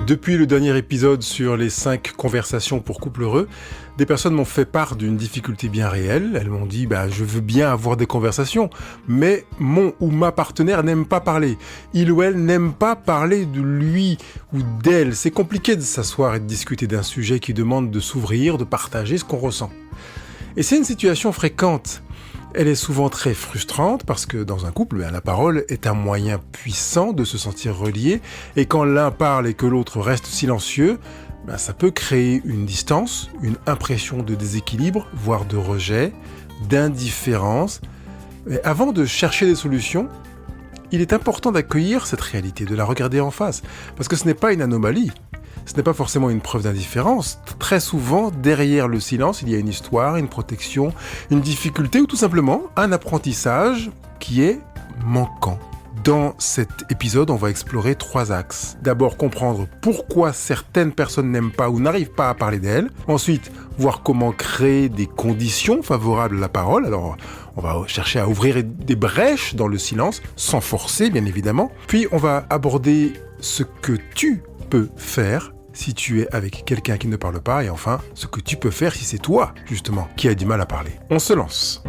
Depuis le dernier épisode sur les 5 conversations pour couple heureux, des personnes m'ont fait part d'une difficulté bien réelle. Elles m'ont dit je veux bien avoir des conversations, mais mon ou ma partenaire n'aime pas parler. Il ou elle n'aime pas parler de lui ou d'elle. C'est compliqué de s'asseoir et de discuter d'un sujet qui demande de s'ouvrir, de partager ce qu'on ressent. Et c'est une situation fréquente. Elle est souvent très frustrante parce que dans un couple, la parole est un moyen puissant de se sentir relié, et quand l'un parle et que l'autre reste silencieux, ça peut créer une distance, une impression de déséquilibre, voire de rejet, d'indifférence. Mais avant de chercher des solutions, il est important d'accueillir cette réalité, de la regarder en face, parce que ce n'est pas une anomalie. Ce n'est pas forcément une preuve d'indifférence. Très souvent, derrière le silence, il y a une histoire, une protection, une difficulté ou tout simplement un apprentissage qui est manquant. Dans cet épisode, on va explorer 3 axes. D'abord, comprendre pourquoi certaines personnes n'aiment pas ou n'arrivent pas à parler d'elles. Ensuite, voir comment créer des conditions favorables à la parole. Alors, on va chercher à ouvrir des brèches dans le silence, sans forcer, bien évidemment. Puis, on va aborder ce que tu peux faire si tu es avec quelqu'un qui ne parle pas, et enfin, ce que tu peux faire si c'est toi, justement, qui a du mal à parler. On se lance.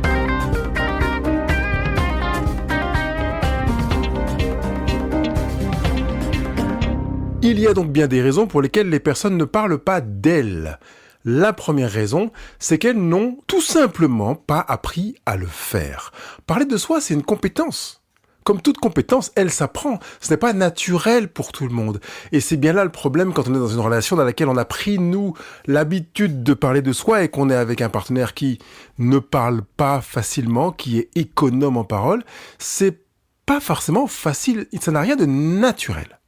Il y a donc bien des raisons pour lesquelles les personnes ne parlent pas d'elles. La première raison, c'est qu'elles n'ont tout simplement pas appris à le faire. Parler de soi, c'est une compétence. Comme toute compétence, elle s'apprend. Ce n'est pas naturel pour tout le monde. Et c'est bien là le problème quand on est dans une relation dans laquelle on a pris, nous, l'habitude de parler de soi et qu'on est avec un partenaire qui ne parle pas facilement, qui est économe en parole. C'est pas forcément facile. Ça n'a rien de naturel.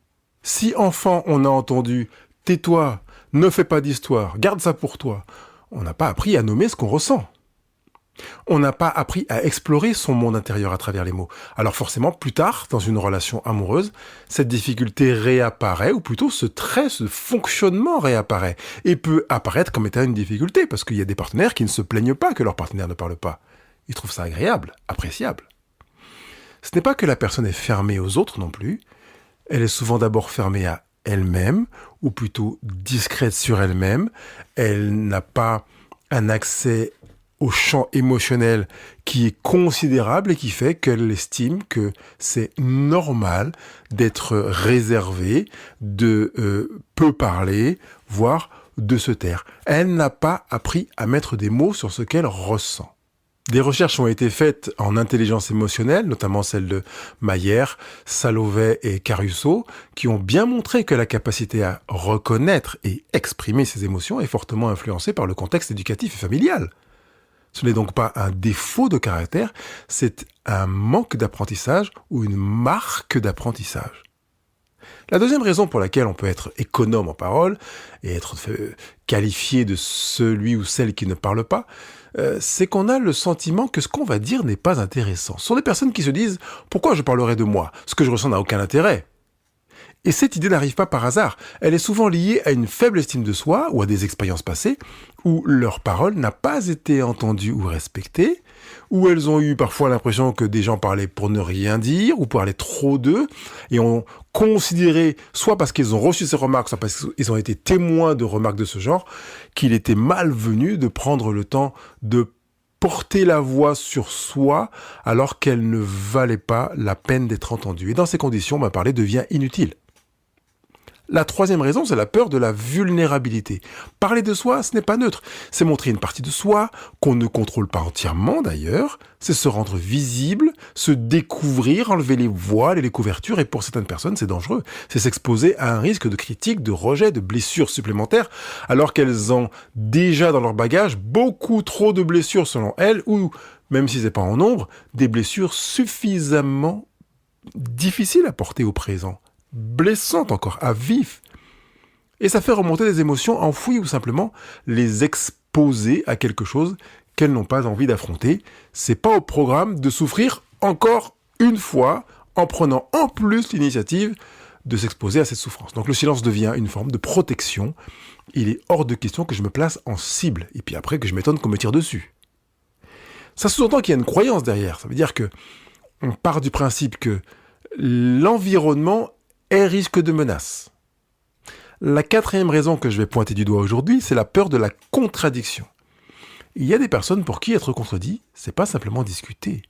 Si enfant, on a entendu « tais-toi, ne fais pas d'histoire, garde ça pour toi », on n'a pas appris à nommer ce qu'on ressent. On n'a pas appris à explorer son monde intérieur à travers les mots. Alors forcément, plus tard, dans une relation amoureuse, cette difficulté réapparaît, ou plutôt ce trait, ce fonctionnement réapparaît, et peut apparaître comme étant une difficulté, parce qu'il y a des partenaires qui ne se plaignent pas que leur partenaire ne parle pas. Ils trouvent ça agréable, appréciable. Ce n'est pas que la personne est fermée aux autres non plus, elle est souvent d'abord fermée à elle-même, ou plutôt discrète sur elle-même. Elle n'a pas un accès au champ émotionnel qui est considérable et qui fait qu'elle estime que c'est normal d'être réservée, de peu parler, voire de se taire. Elle n'a pas appris à mettre des mots sur ce qu'elle ressent. Des recherches ont été faites en intelligence émotionnelle, notamment celles de Mayer, Salovey et Caruso, qui ont bien montré que la capacité à reconnaître et exprimer ses émotions est fortement influencée par le contexte éducatif et familial. Ce n'est donc pas un défaut de caractère, c'est un manque d'apprentissage ou une marque d'apprentissage. La deuxième raison pour laquelle on peut être économe en parole et être qualifié de celui ou celle qui ne parle pas, c'est qu'on a le sentiment que ce qu'on va dire n'est pas intéressant. Ce sont des personnes qui se disent « Pourquoi je parlerai de moi ? Ce que je ressens n'a aucun intérêt ». Et cette idée n'arrive pas par hasard. Elle est souvent liée à une faible estime de soi ou à des expériences passées où leur parole n'a pas été entendue ou respectée, où elles ont eu parfois l'impression que des gens parlaient pour ne rien dire ou parlaient trop d'eux et ont considéré, soit parce qu'ils ont reçu ces remarques, soit parce qu'ils ont été témoins de remarques de ce genre, qu'il était malvenu de prendre le temps de porter la voix sur soi alors qu'elle ne valait pas la peine d'être entendue. Et dans ces conditions, parler devient inutile. La troisième raison, c'est la peur de la vulnérabilité. Parler de soi, ce n'est pas neutre. C'est montrer une partie de soi, qu'on ne contrôle pas entièrement d'ailleurs. C'est se rendre visible, se découvrir, enlever les voiles et les couvertures. Et pour certaines personnes, c'est dangereux. C'est s'exposer à un risque de critique, de rejet, de blessures supplémentaires, alors qu'elles ont déjà dans leur bagage beaucoup trop de blessures selon elles, ou, même si c'est pas en nombre, des blessures suffisamment difficiles à porter au présent. Blessantes encore, à vif. Et ça fait remonter des émotions enfouies ou simplement les exposer à quelque chose qu'elles n'ont pas envie d'affronter. C'est pas au programme de souffrir encore une fois en prenant en plus l'initiative de s'exposer à cette souffrance. Donc le silence devient une forme de protection. Il est hors de question que je me place en cible et puis après que je m'étonne qu'on me tire dessus. Ça sous-entend qu'il y a une croyance derrière. Ça veut dire que on part du principe que l'environnement est risque de menace. La quatrième raison que je vais pointer du doigt aujourd'hui, c'est la peur de la contradiction. Il y a des personnes pour qui être contredit, c'est pas simplement discuter.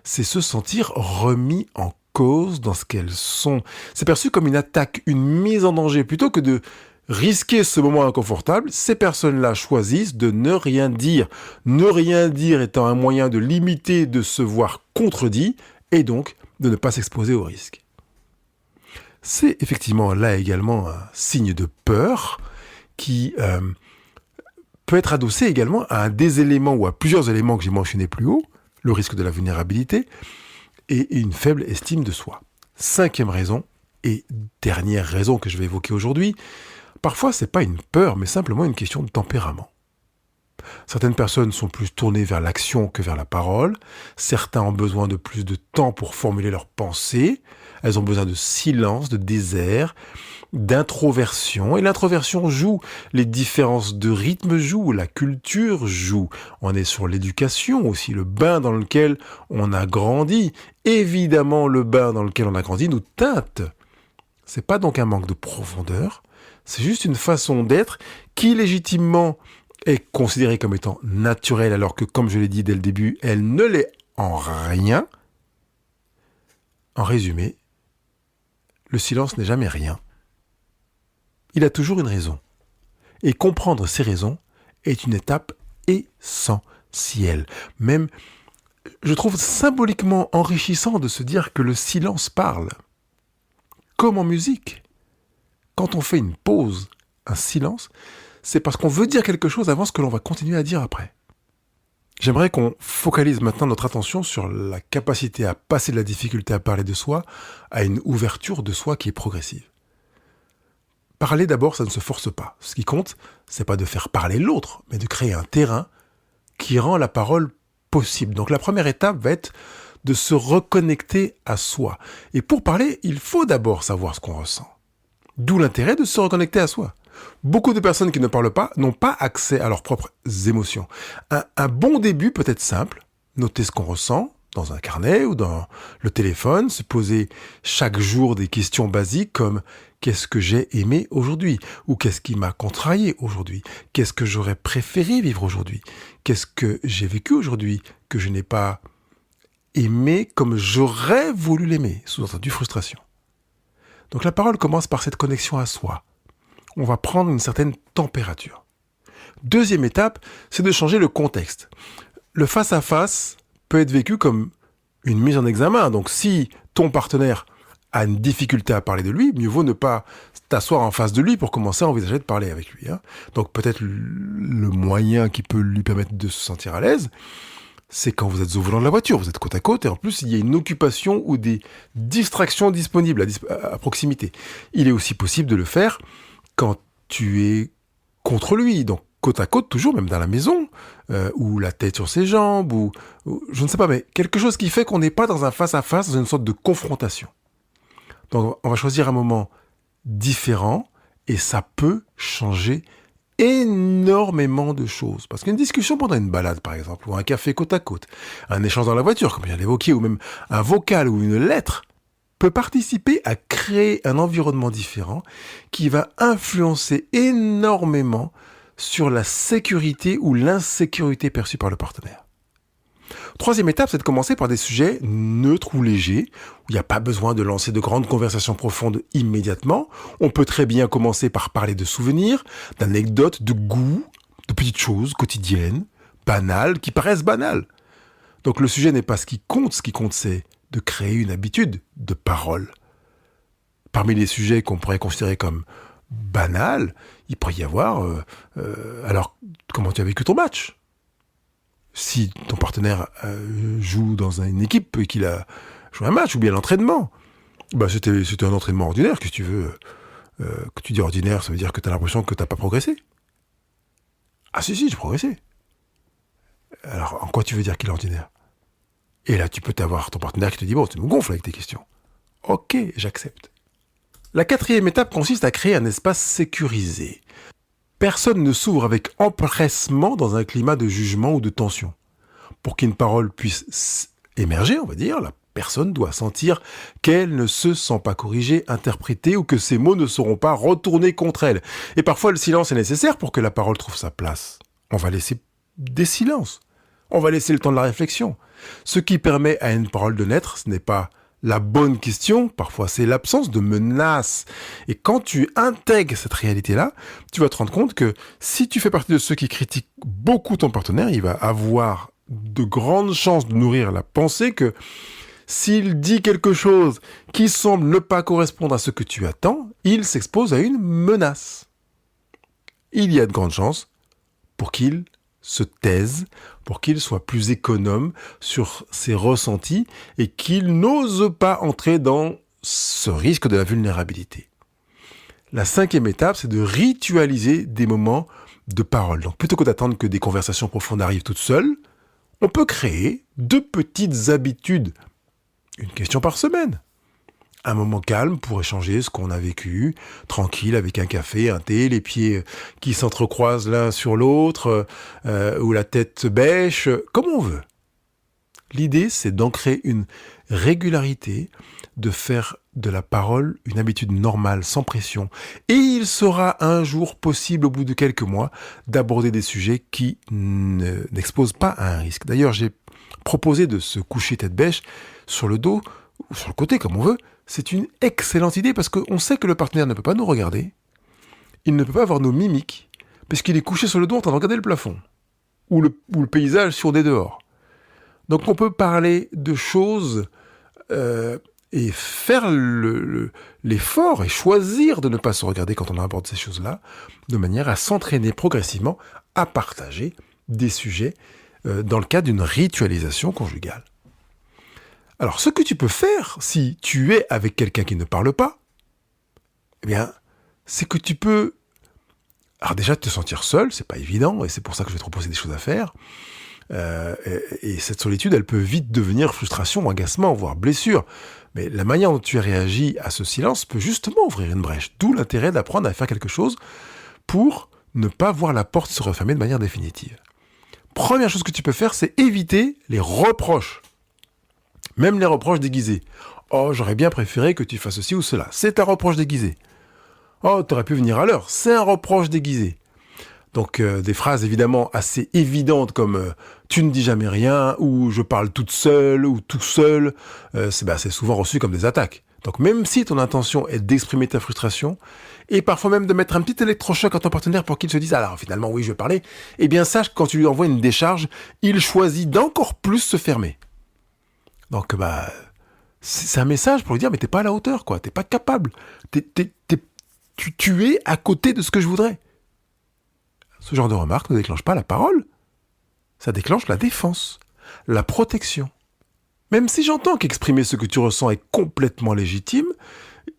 C'est se sentir remis en cause dans ce qu'elles sont. C'est perçu comme une attaque, une mise en danger. Plutôt que de risquer ce moment inconfortable, ces personnes-là choisissent de ne rien dire. Ne rien dire étant un moyen de limiter, de se voir contredit, et donc de ne pas s'exposer au risque. C'est effectivement là également un signe de peur qui peut être adossé également à un des éléments ou à plusieurs éléments que j'ai mentionnés plus haut, le risque de la vulnérabilité et une faible estime de soi. Cinquième raison et dernière raison que je vais évoquer aujourd'hui, parfois c'est pas une peur mais simplement une question de tempérament. Certaines personnes sont plus tournées vers l'action que vers la parole. Certains ont besoin de plus de temps pour formuler leurs pensées. Elles ont besoin de silence, de désert, d'introversion. Et l'introversion joue. Les différences de rythme jouent. La culture joue. On est sur l'éducation aussi, le bain dans lequel on a grandi. Évidemment, le bain dans lequel on a grandi nous teinte. C'est pas donc un manque de profondeur. C'est juste une façon d'être qui légitimement est considérée comme étant naturelle, alors que, comme je l'ai dit dès le début, elle ne l'est en rien. En résumé, le silence n'est jamais rien. Il a toujours une raison. Et comprendre ces raisons est une étape essentielle. Même, je trouve symboliquement enrichissant de se dire que le silence parle. Comme en musique. Quand on fait une pause, un silence, c'est parce qu'on veut dire quelque chose avant ce que l'on va continuer à dire après. J'aimerais qu'on focalise maintenant notre attention sur la capacité à passer de la difficulté à parler de soi à une ouverture de soi qui est progressive. Parler d'abord, ça ne se force pas. Ce qui compte, c'est pas de faire parler l'autre, mais de créer un terrain qui rend la parole possible. Donc la première étape va être de se reconnecter à soi. Et pour parler, il faut d'abord savoir ce qu'on ressent. D'où l'intérêt de se reconnecter à soi. Beaucoup de personnes qui ne parlent pas n'ont pas accès à leurs propres émotions. Un bon début peut être simple, noter ce qu'on ressent dans un carnet ou dans le téléphone, se poser chaque jour des questions basiques comme « Qu'est-ce que j'ai aimé aujourd'hui ?» ou « Qu'est-ce qui m'a contrarié aujourd'hui ?» « Qu'est-ce que j'aurais préféré vivre aujourd'hui ?» « Qu'est-ce que j'ai vécu aujourd'hui que je n'ai pas aimé comme j'aurais voulu l'aimer ?» Sous-entendu frustration. Donc la parole commence par cette connexion à soi. On va prendre une certaine température. Deuxième étape, c'est de changer le contexte. Le face-à-face peut être vécu comme une mise en examen. Donc si ton partenaire a une difficulté à parler de lui, mieux vaut ne pas t'asseoir en face de lui pour commencer à envisager de parler avec lui. Donc peut-être le moyen qui peut lui permettre de se sentir à l'aise, c'est quand vous êtes au volant de la voiture, vous êtes côte à côte et en plus il y a une occupation ou des distractions disponibles à proximité. Il est aussi possible de le faire quand tu es contre lui, donc côte à côte toujours, même dans la maison, ou la tête sur ses jambes, ou je ne sais pas, mais quelque chose qui fait qu'on n'est pas dans un face-à-face, dans une sorte de confrontation. Donc on va choisir un moment différent et ça peut changer énormément de choses. Parce qu'une discussion pendant une balade, par exemple, ou un café côte à côte, un échange dans la voiture, comme je viens d'évoquer, ou même un vocal ou une lettre, peut participer à créer un environnement différent qui va influencer énormément sur la sécurité ou l'insécurité perçue par le partenaire. Troisième étape, c'est de commencer par des sujets neutres ou légers, où il n'y a pas besoin de lancer de grandes conversations profondes immédiatement. On peut très bien commencer par parler de souvenirs, d'anecdotes, de goûts, de petites choses quotidiennes, banales, qui paraissent banales. Donc le sujet n'est pas ce qui compte c'est de créer une habitude de parole. Parmi les sujets qu'on pourrait considérer comme banals, il pourrait y avoir alors, comment tu as vécu ton match ? Si ton partenaire joue dans une équipe et qu'il a joué un match, ou bien l'entraînement, c'était un entraînement ordinaire, qu'est-ce que tu veux que tu dis ordinaire, ça veut dire que tu as l'impression que tu n'as pas progressé. Ah si, j'ai progressé. Alors, en quoi tu veux dire qu'il est ordinaire ? Et là, tu peux avoir ton partenaire qui te dit « Bon, tu me gonfles avec tes questions. » Ok, j'accepte. La quatrième étape consiste à créer un espace sécurisé. Personne ne s'ouvre avec empressement dans un climat de jugement ou de tension. Pour qu'une parole puisse émerger, on va dire, la personne doit sentir qu'elle ne se sent pas corrigée, interprétée ou que ses mots ne seront pas retournés contre elle. Et parfois, le silence est nécessaire pour que la parole trouve sa place. On va laisser des silences. On va laisser le temps de la réflexion. Ce qui permet à une parole de naître, ce n'est pas la bonne question, parfois c'est l'absence de menace. Et quand tu intègres cette réalité-là, tu vas te rendre compte que si tu fais partie de ceux qui critiquent beaucoup ton partenaire, il va avoir de grandes chances de nourrir la pensée que s'il dit quelque chose qui semble ne pas correspondre à ce que tu attends, il s'expose à une menace. Il y a de grandes chances pour qu'il se taise, pour qu'il soit plus économe sur ses ressentis et qu'il n'ose pas entrer dans ce risque de la vulnérabilité. La 5e étape, c'est de ritualiser des moments de parole. Donc plutôt que d'attendre que des conversations profondes arrivent toutes seules, on peut créer 2 petites habitudes. Une question par semaine. Un moment calme pour échanger ce qu'on a vécu, tranquille avec un café, un thé, les pieds qui s'entrecroisent l'un sur l'autre, ou la tête bêche, comme on veut. L'idée, c'est d'ancrer une régularité, de faire de la parole une habitude normale, sans pression. Et il sera un jour possible, au bout de quelques mois, d'aborder des sujets qui n'exposent pas à un risque. D'ailleurs, j'ai proposé de se coucher tête bêche sur le dos, ou sur le côté, comme on veut. C'est une excellente idée parce qu'on sait que le partenaire ne peut pas nous regarder, il ne peut pas voir nos mimiques, parce qu'il est couché sur le dos en train de regarder le plafond, ou le paysage si on est dehors. Donc on peut parler de choses et faire l'effort et choisir de ne pas se regarder quand on aborde ces choses-là, de manière à s'entraîner progressivement à partager des sujets dans le cadre d'une ritualisation conjugale. Alors, ce que tu peux faire, si tu es avec quelqu'un qui ne parle pas, eh bien, c'est que tu peux, alors déjà te sentir seul, c'est pas évident, et c'est pour ça que je vais te proposer des choses à faire. Et cette solitude, elle peut vite devenir frustration, agacement, voire blessure. Mais la manière dont tu réagis à ce silence peut justement ouvrir une brèche. D'où l'intérêt d'apprendre à faire quelque chose pour ne pas voir la porte se refermer de manière définitive. Première chose que tu peux faire, c'est éviter les reproches. Même les reproches déguisés. Oh, j'aurais bien préféré que tu fasses ceci ou cela. C'est un reproche déguisé. Oh, t'aurais pu venir à l'heure. C'est un reproche déguisé. Donc, des phrases évidemment assez évidentes comme tu ne dis jamais rien, ou je parle toute seule, ou tout seul, c'est souvent reçu comme des attaques. Donc, même si ton intention est d'exprimer ta frustration, et parfois même de mettre un petit électrochoc à ton partenaire pour qu'il se dise « Alors, finalement, oui, je vais parler », eh bien, sache que quand tu lui envoies une décharge, il choisit d'encore plus se fermer. Donc, c'est un message pour lui dire, mais t'es pas à la hauteur, quoi. T'es pas capable. Tu es à côté de ce que je voudrais. Ce genre de remarque ne déclenche pas la parole. Ça déclenche la défense, la protection. Même si j'entends qu'exprimer ce que tu ressens est complètement légitime,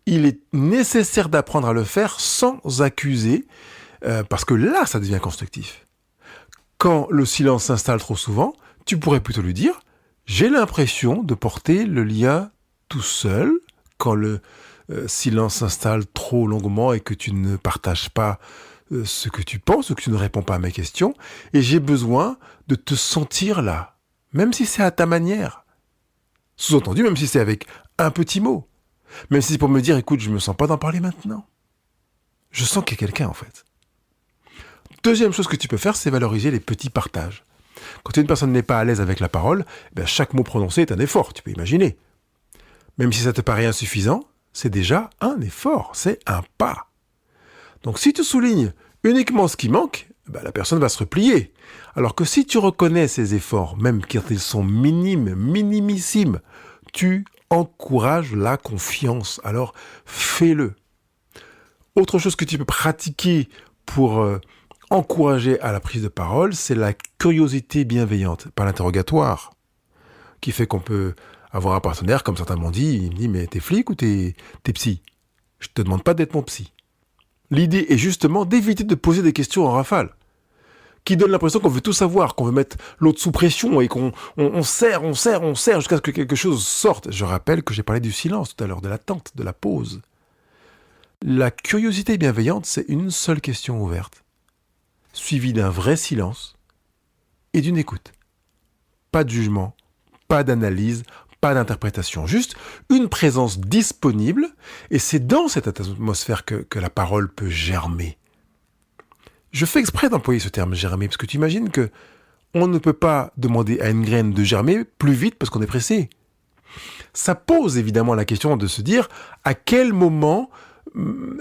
il est nécessaire d'apprendre à le faire sans accuser, parce que là, ça devient constructif. Quand le silence s'installe trop souvent, tu pourrais plutôt lui dire « J'ai l'impression de porter le lien tout seul quand le silence s'installe trop longuement et que tu ne partages pas ce que tu penses ou que tu ne réponds pas à mes questions, et j'ai besoin de te sentir là, même si c'est à ta manière. » Sous-entendu, même si c'est avec un petit mot. Même si c'est pour me dire « Écoute, je me sens pas d'en parler maintenant. Je sens qu'il y a quelqu'un, en fait. » Deuxième chose que tu peux faire, c'est valoriser les petits partages. Quand une personne n'est pas à l'aise avec la parole, chaque mot prononcé est un effort, tu peux imaginer. Même si ça te paraît insuffisant, c'est déjà un effort, c'est un pas. Donc si tu soulignes uniquement ce qui manque, la personne va se replier. Alors que si tu reconnais ces efforts, même quand ils sont minimes, minimissimes, tu encourages la confiance. Alors fais-le. Autre chose que tu peux pratiquer pour encourager à la prise de parole, c'est la curiosité bienveillante, pas l'interrogatoire, qui fait qu'on peut avoir un partenaire, comme certains m'ont dit, il me dit « Mais t'es flic ou t'es psy ? Je te demande pas d'être mon psy. » L'idée est justement d'éviter de poser des questions en rafale, qui donnent l'impression qu'on veut tout savoir, qu'on veut mettre l'autre sous pression et qu'on serre jusqu'à ce que quelque chose sorte. Je rappelle que j'ai parlé du silence tout à l'heure, de l'attente, de la pause. La curiosité bienveillante, c'est une seule question ouverte, suivie d'un vrai silence et d'une écoute. Pas de jugement, pas d'analyse, pas d'interprétation, juste une présence disponible, et c'est dans cette atmosphère que la parole peut germer. Je fais exprès d'employer ce terme germer, parce que tu imagines que on ne peut pas demander à une graine de germer plus vite parce qu'on est pressé. Ça pose évidemment la question de se dire à quel moment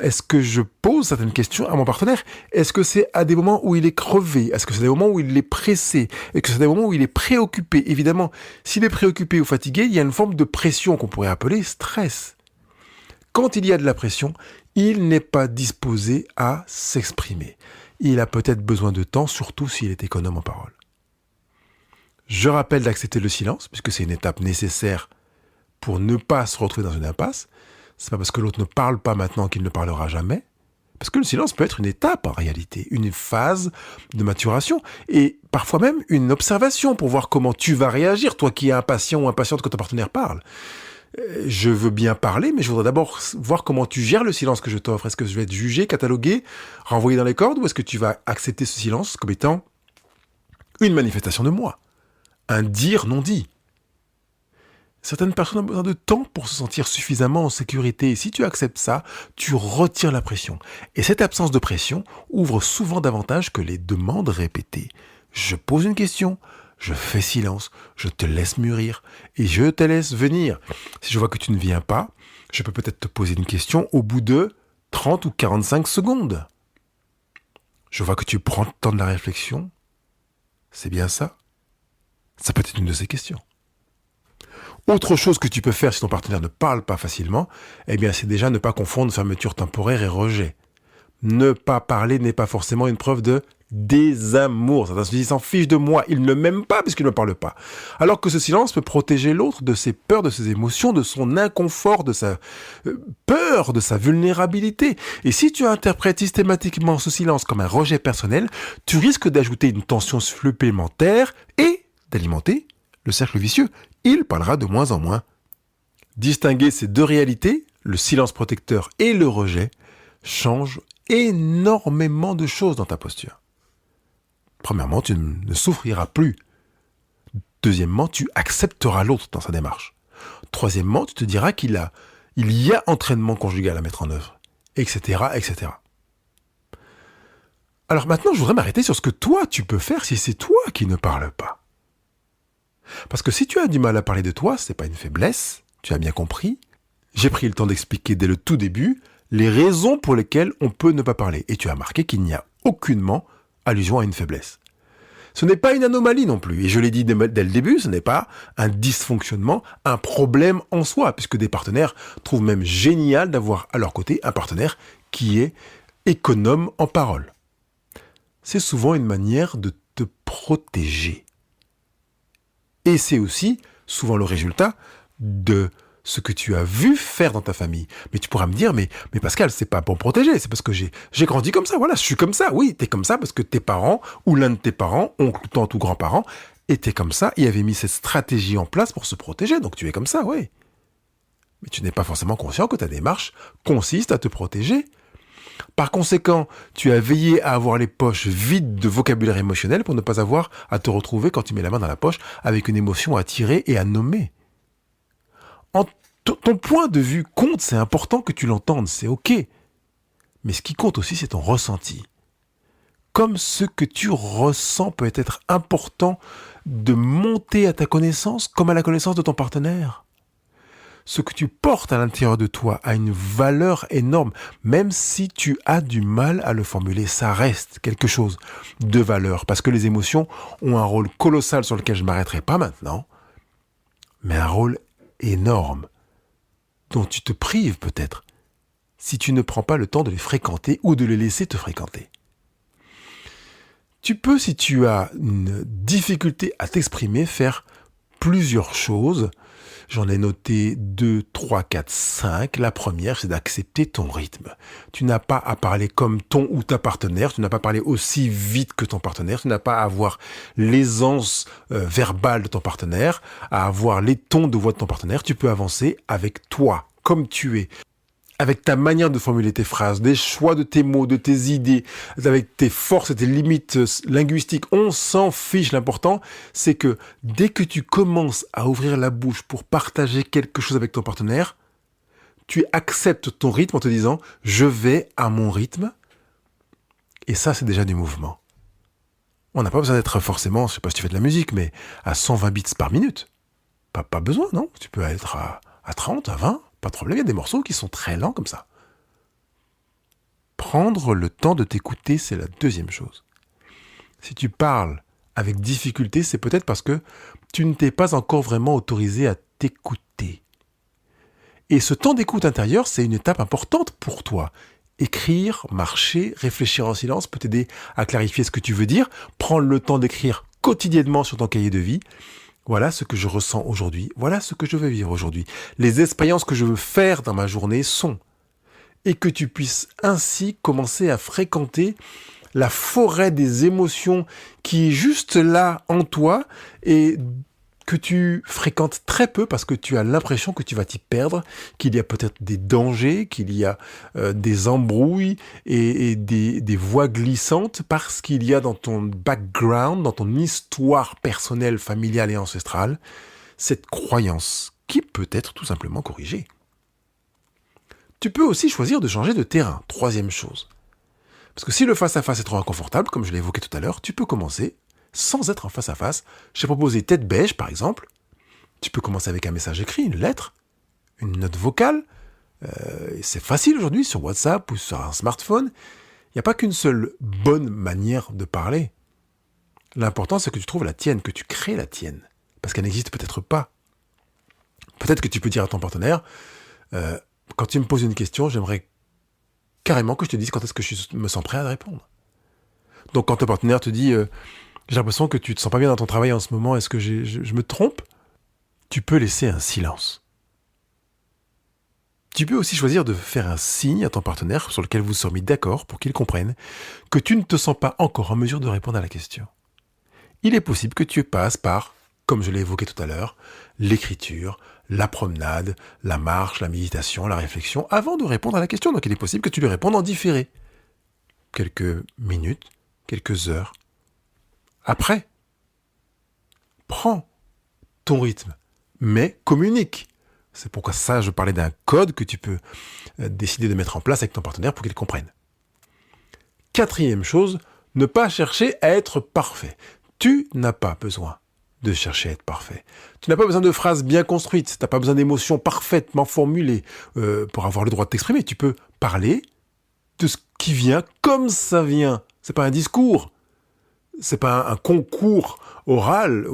est-ce que je pose certaines questions à mon partenaire? Est-ce que c'est à des moments où il est crevé? Est-ce que c'est à des moments où il est pressé? Est-ce que c'est à des moments où il est préoccupé? Évidemment, s'il est préoccupé ou fatigué, il y a une forme de pression qu'on pourrait appeler stress. Quand il y a de la pression, il n'est pas disposé à s'exprimer. Il a peut-être besoin de temps, surtout s'il est économe en parole. Je rappelle d'accepter le silence, puisque c'est une étape nécessaire pour ne pas se retrouver dans une impasse. C'est pas parce que l'autre ne parle pas maintenant qu'il ne parlera jamais. Parce que le silence peut être une étape en réalité, une phase de maturation et parfois même une observation pour voir comment tu vas réagir, toi qui es impatient ou impatiente quand ton partenaire parle. Je veux bien parler, mais je voudrais d'abord voir comment tu gères le silence que je t'offre. Est-ce que je vais être jugé, catalogué, renvoyé dans les cordes, ou est-ce que tu vas accepter ce silence comme étant une manifestation de moi, un dire non dit? Certaines personnes ont besoin de temps pour se sentir suffisamment en sécurité. Et si tu acceptes ça, tu retires la pression. Et cette absence de pression ouvre souvent davantage que les demandes répétées. Je pose une question, je fais silence, je te laisse mûrir et je te laisse venir. Si je vois que tu ne viens pas, je peux peut-être te poser une question au bout de 30 ou 45 secondes. Je vois que tu prends le temps de la réflexion. C'est bien ça? Ça peut être une de ces questions. Autre chose que tu peux faire si ton partenaire ne parle pas facilement, eh bien, c'est déjà ne pas confondre fermeture temporaire et rejet. Ne pas parler n'est pas forcément une preuve de désamour. Certains se disent, il s'en fiche de moi, il ne m'aime pas puisqu'il ne me parle pas. Alors que ce silence peut protéger l'autre de ses peurs, de ses émotions, de son inconfort, de sa peur, de sa vulnérabilité. Et si tu interprètes systématiquement ce silence comme un rejet personnel, tu risques d'ajouter une tension supplémentaire et d'alimenter le cercle vicieux. Il parlera de moins en moins. Distinguer ces deux réalités, le silence protecteur et le rejet, change énormément de choses dans ta posture. Premièrement, tu ne souffriras plus. Deuxièmement, tu accepteras l'autre dans sa démarche. Troisièmement, tu te diras qu'il y a entraînement conjugal à mettre en œuvre, etc., etc. Alors maintenant, je voudrais m'arrêter sur ce que toi, tu peux faire si c'est toi qui ne parles pas. Parce que si tu as du mal à parler de toi, c'est pas une faiblesse, tu as bien compris. J'ai pris le temps d'expliquer dès le tout début les raisons pour lesquelles on peut ne pas parler. Et tu as remarqué qu'il n'y a aucunement allusion à une faiblesse. Ce n'est pas une anomalie non plus. Et je l'ai dit dès le début, ce n'est pas un dysfonctionnement, un problème en soi, puisque des partenaires trouvent même génial d'avoir à leur côté un partenaire qui est économe en parole. C'est souvent une manière de te protéger. Et c'est aussi souvent le résultat de ce que tu as vu faire dans ta famille. Mais tu pourras me dire, mais Pascal, c'est pas pour protéger, c'est parce que j'ai grandi comme ça, voilà, je suis comme ça. Oui, t'es comme ça parce que tes parents, ou l'un de tes parents, oncle, tante ou grands-parents, étaient comme ça et avaient mis cette stratégie en place pour se protéger, donc tu es comme ça, oui. Mais tu n'es pas forcément conscient que ta démarche consiste à te protéger. Par conséquent, tu as veillé à avoir les poches vides de vocabulaire émotionnel pour ne pas avoir à te retrouver quand tu mets la main dans la poche avec une émotion à tirer et à nommer. Ton point de vue compte, c'est important que tu l'entendes, c'est ok. Mais ce qui compte aussi, c'est ton ressenti. Comme ce que tu ressens peut être important de monter à ta connaissance, comme à la connaissance de ton partenaire. Ce que tu portes à l'intérieur de toi a une valeur énorme, même si tu as du mal à le formuler, ça reste quelque chose de valeur, parce que les émotions ont un rôle colossal sur lequel je ne m'arrêterai pas maintenant, mais un rôle énorme, dont tu te prives peut-être, si tu ne prends pas le temps de les fréquenter ou de les laisser te fréquenter. Tu peux, si tu as une difficulté à t'exprimer, faire plusieurs choses. J'en ai noté 2, 3, 4, 5. La première, c'est d'accepter ton rythme. Tu n'as pas à parler comme ton ou ta partenaire, tu n'as pas à parler aussi vite que ton partenaire, tu n'as pas à avoir l'aisance verbale de ton partenaire, à avoir les tons de voix de ton partenaire. Tu peux avancer avec toi, comme tu es. avec ta manière de formuler tes phrases, des choix de tes mots, de tes idées, avec tes forces et tes limites linguistiques, on s'en fiche. L'important, c'est que dès que tu commences à ouvrir la bouche pour partager quelque chose avec ton partenaire, tu acceptes ton rythme en te disant « je vais à mon rythme ». Et ça, c'est déjà du mouvement. On n'a pas besoin d'être forcément, je sais pas si tu fais de la musique, mais à 120 bits par minute. Pas besoin, non? Tu peux être à 30, à 20, pas de problème. Il y a des morceaux qui sont très lents comme ça. Prendre le temps de t'écouter, c'est la deuxième chose. Si tu parles avec difficulté, c'est peut-être parce que tu ne t'es pas encore vraiment autorisé à t'écouter. Et ce temps d'écoute intérieure, c'est une étape importante pour toi. Écrire, marcher, réfléchir en silence peut t'aider à clarifier ce que tu veux dire. Prendre le temps d'écrire quotidiennement sur ton cahier de vie. Voilà ce que je ressens aujourd'hui. Voilà ce que je veux vivre aujourd'hui. Les expériences que je veux faire dans ma journée sont. Et que tu puisses ainsi commencer à fréquenter la forêt des émotions qui est juste là en toi et que tu fréquentes très peu parce que tu as l'impression que tu vas t'y perdre, qu'il y a peut-être des dangers, qu'il y a des embrouilles et des voies glissantes parce qu'il y a dans ton background, dans ton histoire personnelle, familiale et ancestrale, cette croyance qui peut être tout simplement corrigée. Tu peux aussi choisir de changer de terrain, troisième chose. Parce que si le face-à-face est trop inconfortable, comme je l'ai évoqué tout à l'heure, tu peux commencer sans être en face-à-face. J'ai proposé tête beige, par exemple. Tu peux commencer avec un message écrit, une lettre, une note vocale. C'est facile aujourd'hui sur WhatsApp ou sur un smartphone. Il n'y a pas qu'une seule bonne manière de parler. L'important, c'est que tu trouves la tienne, que tu crées la tienne. Parce qu'elle n'existe peut-être pas. Peut-être que tu peux dire à ton partenaire, quand tu me poses une question, j'aimerais carrément que je te dise quand est-ce que je me sens prêt à répondre. Donc quand ton partenaire te dit j'ai l'impression que tu te sens pas bien dans ton travail en ce moment, est-ce que je me trompe? Tu peux laisser un silence. Tu peux aussi choisir de faire un signe à ton partenaire sur lequel vous serez mis d'accord pour qu'il comprenne que tu ne te sens pas encore en mesure de répondre à la question. Il est possible que tu passes par, comme je l'ai évoqué tout à l'heure, l'écriture, la promenade, la marche, la méditation, la réflexion, avant de répondre à la question. Donc il est possible que tu lui répondes en différé. Quelques minutes, quelques heures. Après, prends ton rythme, mais communique. C'est pourquoi ça, je parlais d'un code que tu peux décider de mettre en place avec ton partenaire pour qu'il comprenne. Quatrième chose, ne pas chercher à être parfait. Tu n'as pas besoin de chercher à être parfait. Tu n'as pas besoin de phrases bien construites, tu n'as pas besoin d'émotions parfaitement formulées pour avoir le droit de t'exprimer. Tu peux parler de ce qui vient comme ça vient. C'est pas un discours. C'est pas un concours oral,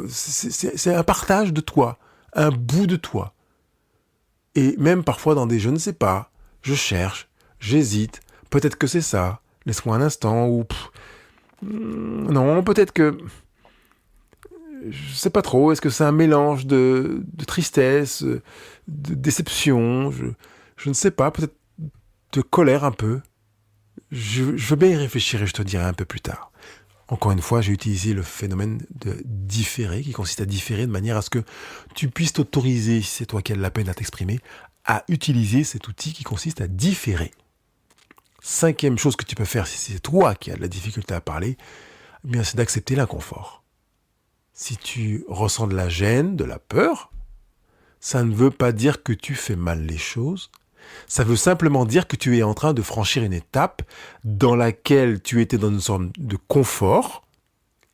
c'est un partage de toi, un bout de toi. Et même parfois dans des je ne sais pas, je cherche, j'hésite, peut-être que c'est ça, laisse-moi un instant, ou non, peut-être que je sais pas trop, est-ce que c'est un mélange de tristesse, de déception, je ne sais pas, peut-être de colère un peu. Je veux bien y réfléchir et je te dirai un peu plus tard. Encore une fois, j'ai utilisé le phénomène de différer, qui consiste à différer de manière à ce que tu puisses t'autoriser, si c'est toi qui as de la peine à t'exprimer, à utiliser cet outil qui consiste à différer. Cinquième chose que tu peux faire, si c'est toi qui as de la difficulté à parler, eh bien, c'est d'accepter l'inconfort. Si tu ressens de la gêne, de la peur, ça ne veut pas dire que tu fais mal les choses. Ça veut simplement dire que tu es en train de franchir une étape dans laquelle tu étais dans une sorte de confort.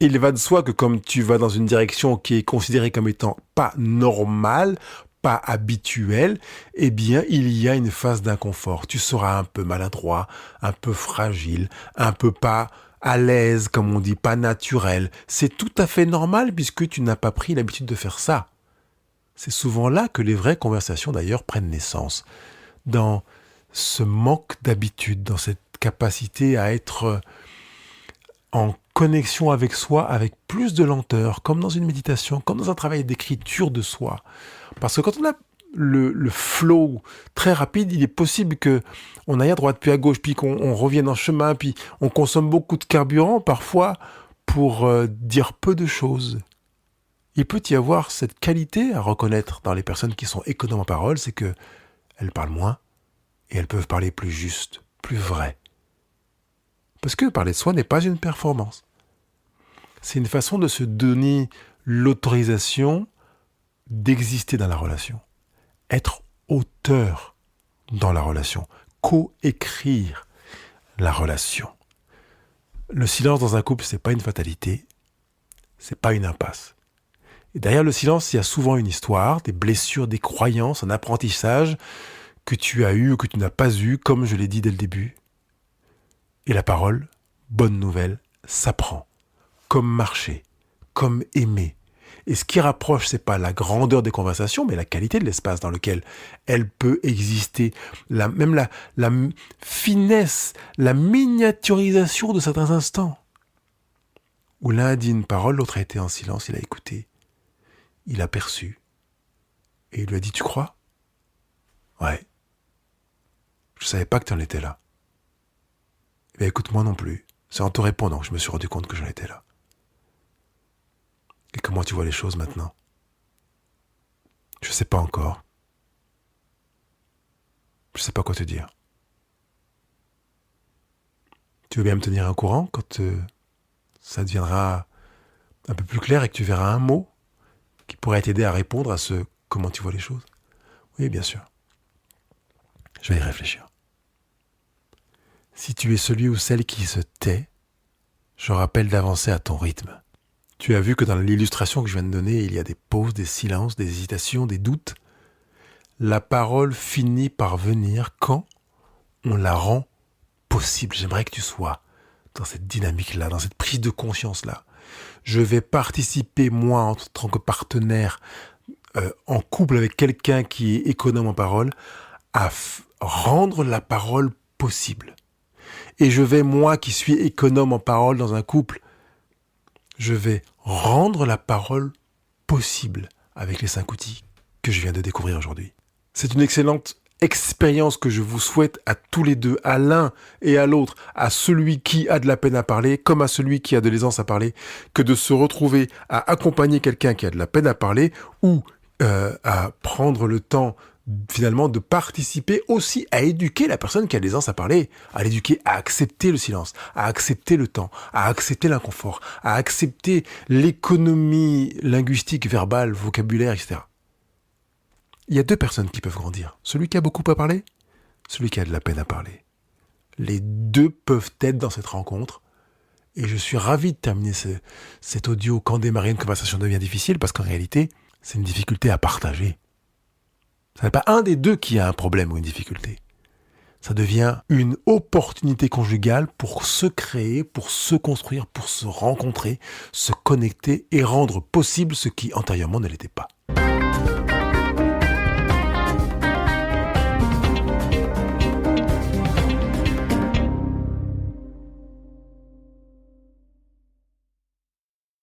Il va de soi que comme tu vas dans une direction qui est considérée comme étant pas normale, pas habituelle, eh bien, il y a une phase d'inconfort. Tu seras un peu maladroit, un peu fragile, un peu pas à l'aise, comme on dit, pas naturel. C'est tout à fait normal puisque tu n'as pas pris l'habitude de faire ça. C'est souvent là que les vraies conversations d'ailleurs prennent naissance. Dans ce manque d'habitude, dans cette capacité à être en connexion avec soi avec plus de lenteur, comme dans une méditation, comme dans un travail d'écriture de soi. Parce que quand on a le flow très rapide, il est possible que on aille à droite puis à gauche, puis qu'on revienne en chemin, puis on consomme beaucoup de carburant parfois pour dire peu de choses. Il peut y avoir cette qualité à reconnaître dans les personnes qui sont économes en parole, c'est que elles parlent moins, Et elles peuvent parler plus juste, plus vrai. Parce que parler de soi n'est pas une performance. C'est une façon de se donner l'autorisation d'exister dans la relation. Être auteur dans la relation. Co-écrire la relation. Le silence dans un couple, c'est pas une fatalité. C'est pas une impasse. Et derrière le silence, il y a souvent une histoire, des blessures, des croyances, un apprentissage que tu as eu ou que tu n'as pas eu, comme je l'ai dit dès le début. Et la parole, bonne nouvelle, s'apprend. Comme marcher, comme aimer. Et ce qui rapproche, c'est pas la grandeur des conversations, mais la qualité de l'espace dans lequel elle peut exister. Même la finesse, la miniaturisation de certains instants. Où l'un a dit une parole, l'autre a été en silence, il a écouté. Il a perçu. Et il lui a dit, tu crois ? Ouais. Je savais pas que tu en étais là. Eh bien, écoute, moi non plus. C'est en te répondant que je me suis rendu compte que j'en étais là. Et comment tu vois les choses maintenant ? Je sais pas encore. Je sais pas quoi te dire. Tu veux bien me tenir au courant quand ça deviendra un peu plus clair et que tu verras un mot qui pourrait t'aider à répondre à ce « comment tu vois les choses ?» Oui, bien sûr. Je vais y réfléchir. Si tu es celui ou celle qui se tait, je rappelle d'avancer à ton rythme. Tu as vu que dans l'illustration que je viens de donner, il y a des pauses, des silences, des hésitations, des doutes. La parole finit par venir quand on la rend possible. J'aimerais que tu sois dans cette dynamique-là, dans cette prise de conscience-là. Je vais participer, moi, en tant que partenaire, en couple avec quelqu'un qui est économe en parole, à rendre la parole possible. Et je vais, moi qui suis économe en parole dans un couple, je vais rendre la parole possible avec les 5 outils que je viens de découvrir aujourd'hui. C'est une excellente expérience que je vous souhaite à tous les deux, à l'un et à l'autre, à celui qui a de la peine à parler, comme à celui qui a de l'aisance à parler, que de se retrouver à accompagner quelqu'un qui a de la peine à parler ou à prendre le temps finalement de participer aussi à éduquer la personne qui a l'aisance à parler, à l'éduquer à accepter le silence, à accepter le temps, à accepter l'inconfort, à accepter l'économie linguistique, verbale, vocabulaire, etc. Il y a 2 personnes qui peuvent grandir. Celui qui a beaucoup à parler, celui qui a de la peine à parler. Les 2 peuvent être dans cette rencontre. Et je suis ravi de terminer cet audio quand démarrer une conversation devient difficile, parce qu'en réalité, c'est une difficulté à partager. Ce n'est pas un des 2 qui a un problème ou une difficulté. Ça devient une opportunité conjugale pour se créer, pour se construire, pour se rencontrer, se connecter et rendre possible ce qui antérieurement ne l'était pas.